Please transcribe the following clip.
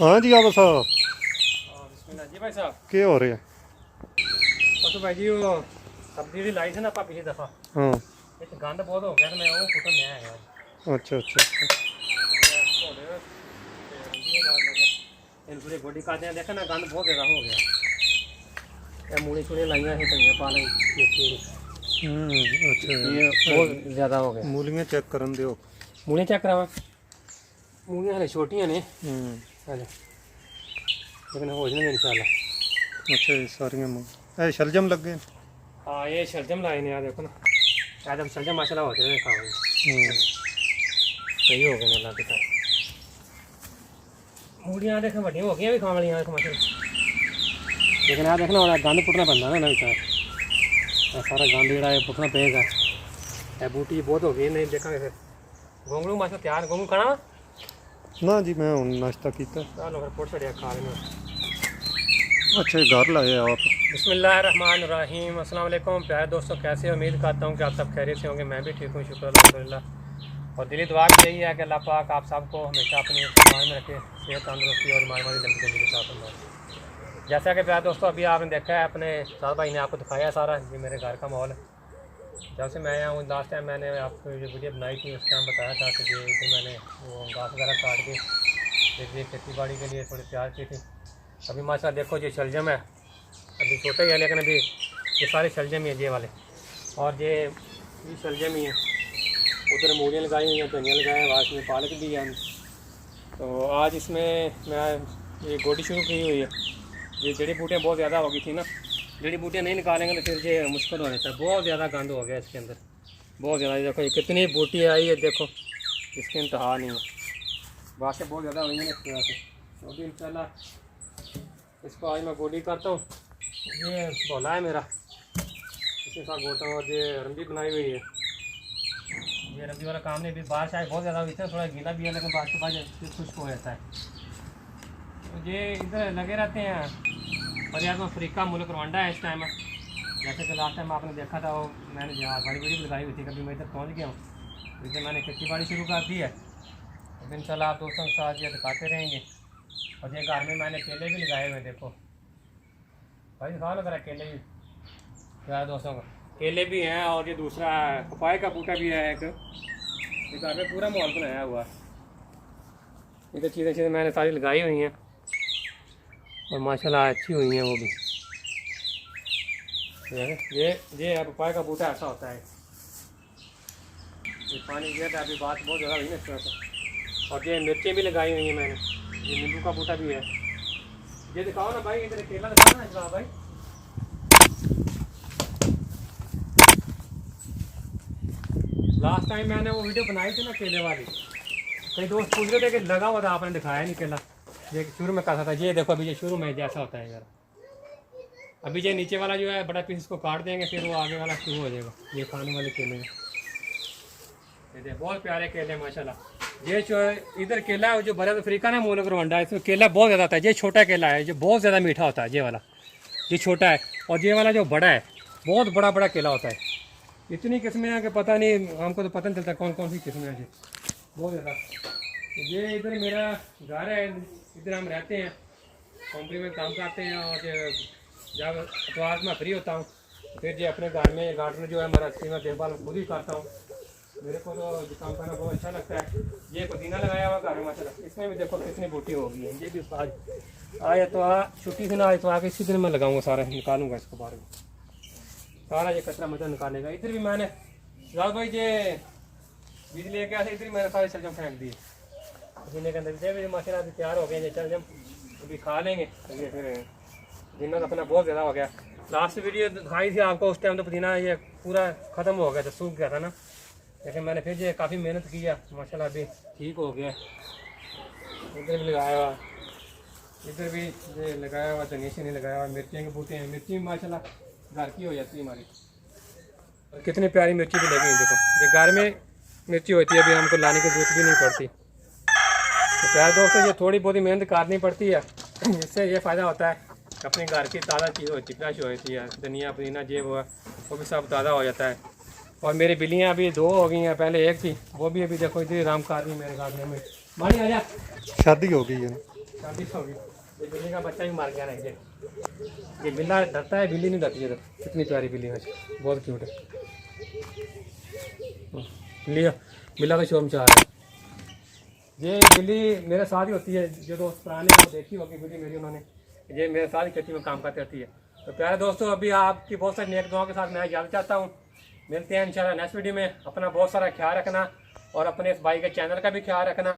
हाँ जी आप साहब बिस्मिल्लाह जी भाई साहब। क्या हो रहा है? तो भाई जी वो सब्जी लाई थी ना आप पिछली दफ़ा, हाँ एक गंद बहुत हो गया तो मैं वो फुटन नया है अच्छा अच्छा अच्छा इन पूरी गोडी काटने देखा ना गंद बहुत ज़्यादा हो गया। ये मूली छुड़ी लाइया थी धनिया पालक मेथी अच्छा ये बहुत ज़्यादा हो गया। मूलियाँ चेक करन दियो। मूलियाँ चेक करावा, मूलियाँ हले छोटियाँ ने हले, लेकिन हो जाएंगे इंशाल्लाह। अच्छा ये सारियाँ मूल शलजम लग गए। हाँ ये शलजम लाए ने, यार देखो ना एकदम शलजम माशाल्लाह होते हैं खाओ सही हो गए ना अल्लाह के साथ। मूलियाँ देख वड्डी हो गई भी खाने वाली देखो माशाल्लाह, लेकिन आ देखना बड़ा गंद पुटना पैंदा ना विचार, सारा गंद जड़ा है पुटना पेगा। ये बूटी बहुत हो गई, नहीं देखा फिर गोंगलू माशा तैयार। गोंगलू खाना ना जी मैं हूँ नाश्ता किया। चलो फिर पुट छड़िया खा लेना। अच्छा ये घर लाए आप? बिस्मिल्लाहिर्रहमानिर्रहीम। अस्सलाम वालेकुम प्यारे दोस्तों, कैसे हो? उम्मीद करता हूँ कि आप सब खैरियत से होंगे। मैं भी ठीक हूँ, शुक्र अल्हम्दुलिल्लाह। और दिली दुआ भी यही है कि अल्लाह पाक आप सबको हमेशा अपनी ईमान में रखे, सेहत तंदुरुस्ती और माली लंबी ज़िंदगी का फरमाए। जैसा कि प्यारे दोस्तों अभी आपने देखा है, अपने साथ भाई ने आपको दिखाया सारा ये मेरे घर का माहौल है। जब से मैं आया हूँ लास्ट टाइम मैंने आपको जो वीडियो बनाई थी उस टाइम बताया था कि ये इधर मैंने वो घास वगैरह काट के फिर ये खेती बाड़ी के लिए थोड़ी तैयार की थी। अभी माशाल्लाह देखो ये शलजम है, अभी छोटा ही है लेकिन अभी ये सारे शलजम ही है ये वाले, और ये भी शलजम ही है। उधर मूलियाँ लगाई हुई हैं, धनिया लगाया है, वाश में पालक भी है। तो आज इसमें मैं ये गोडी शुरू की हुई है। ये जड़ी बूटियाँ बहुत ज़्यादा हो गई थी ना, जड़ी बूटियाँ नहीं निकालेंगे तो फिर ये मुश्किल हो जाता है। बहुत ज़्यादा गंद हो गया इसके अंदर, बहुत ज़्यादा। देखो ये कितनी बूटी आई है, देखो इसके इंतहा नहीं है। बातें बहुत ज़्यादा हुई हैं इस तरह से। तो अभी इंशाल्लाह इसको आज मैं गोडी करता हूँ। ये बोला है मेरा, इसके साथ गोटा और ये रंबी बनाई हुई है। ये रंबी वाला काम नहीं, अभी बारिश आई बहुत ज़्यादा हुई थी, थोड़ा गीला भी है लेकिन बारिश के बाद फिर खुश्क हो जाता है। तो ये इधर लगे रहते हैं। और यार अफ्रीका मुल्क रवांडा है इस टाइम, जैसे कि लास्ट टाइम आपने देखा था वो मैंने जहाँ बड़ी वीडियो लगाई हुई थी, कभी मैं इधर पहुँच गया हूँ। इधर मैंने खेती बाड़ी शुरू कर दी है। अब इंशाल्लाह आप दोस्तों के साथ ये दिखाते रहेंगे। और ये घर में मैंने केले भी लगाए हुए हैं, देखो भाई दिखाओ ना केले भी यार दोस्तों का, केले भी हैं। और ये दूसरा पपाया का बूटा भी है एक। ये घर में पूरा माहौल बनाया हुआ है। इधर चीज़ें मैंने सारी लगाई हुई हैं और माशाल्लाह अच्छी हुई हैं वो भी। ये पपाया का बूटा ऐसा होता है। ये पानी गिर रहा है, अभी बात बहुत ज़्यादा हुई ना इस तरह से। और ये मिर्चें भी लगाई हुई हैं मैंने, ये नींबू का बूटा भी है। ये दिखाओ ना भाई, इधर केला दिखाओ ना इधर भाई। लास्ट टाइम मैंने वो वीडियो बनाई थी ना केले वाली, कई दोस्त पूछ रहे थे कि लगा हुआ था, आपने दिखाया नहीं केला। ये शुरू में कहा था, ये देखो अभी ये शुरू में जैसा होता है यार। अभी ये नीचे वाला जो है बड़ा पीस इसको काट देंगे, फिर वो आगे वाला शुरू हो जाएगा। ये खाने वाले केले हैं, ये बहुत प्यारे केले माशाल्लाह। ये जो इधर केला है जो भारत अफ्रीका ना मुल्क रवांडा, इसमें केला बहुत ज़्यादा आता है। ये छोटा केला है जो बहुत ज़्यादा मीठा होता है, ये वाला ये छोटा है। और ये वाला जो बड़ा है बहुत बड़ा बड़ा केला होता है। इतनी किस्में हैं कि पता नहीं, हमको तो पता नहीं चलता कौन कौन सी किस्में हैं जी, बहुत ज़्यादा। ये इधर मेरा घर है, इधर हम रहते हैं, कंपनी में काम करते हैं। और जब इतवार में फ्री होता हूँ फिर जो अपने घर में गार्डन जो है मेरा इसकी मैं देखभाल खुद ही करता हूँ। मेरे को तो काम करना बहुत अच्छा लगता है। ये पुदीना लगाया हुआ घर में माशाल्लाह, इसमें भी देखो कितनी बूटी हो गई है। ये भी आज तो छुट्टी थी ना, आज तो आके इसी दिन मैं लगाऊंगा, सारा निकालूंगा इसको बाहर में, सारा ये कचरा मचा निकालेगा। इधर भी मैंने रात भाई ये बिजली लेके आया था, इधर मैंने सारे शलजम फेंक दिए पसीने के अंदर। भी माशाल्लाह अभी तैयार हो गए ये शलजम, अभी खा लेंगे। ये फिर पुदीना तो अपना बहुत ज़्यादा हो गया। लास्ट वीडियो दिखाई थी आपको, उस टाइम तो पुदीना ये पूरा ख़त्म हो गया था, सूख गया था ना, लेकिन मैंने फिर ये काफ़ी मेहनत किया माशाल्लाह, अभी ठीक हो गया। इधर भी लगाया हुआ, इधर भी ये लगाया हुआ, धनिया से नहीं लगाया हुआ। मिर्चियाँ के बूटे हैं, मिर्ची भी माशाल्लाह घर की हो जाती है हमारी। और कितनी प्यारी मिर्ची भी लगी हुई, देखो ये घर में मिर्ची होती है, अभी हमको लाने की जरूरत भी नहीं पड़ती। तो प्यारे दोस्तों ये थोड़ी बहुत मेहनत करनी पड़ती है, इससे ये फ़ायदा होता है कि अपने घर की ताज़ा चीज़ होती है, फ्रेश होती है। धनिया पुदीना ये वो भी सब ताज़ा हो जाता है। और मेरी बिल्लियाँ अभी 2 हो गई हैं, पहले 1 थी, वो भी अभी देखो इधर आराम कर रही है मेरे गार्डन में। मानी आ जा, शादी हो गई है। शादी हो गई। ये बिल्ली का बच्चा भी मार गया ना ये बिल्ला डरता है, बिल्ली नहीं डरती है। कितनी प्यारी बिल्ली है, बहुत क्यूट है। बिल्ली बिल्ला का शोरूम चाह रहा है। ये बिल्ली मेरे साथ ही होती है, जो दोस्त पुराने वो देखी होगी बिल्ली मेरी उन्होंने, ये मेरे साथ ही खेती में काम करती रहती है। तो प्यारे दोस्तों, अभी आपकी बहुत सारी नेक दुआओं के साथ मैं जाना चाहता हूँ। मिलते हैं इंशाल्लाह नेक्स्ट वीडियो में। अपना बहुत सारा ख्याल रखना और अपने इस भाई के चैनल का भी ख्याल रखना।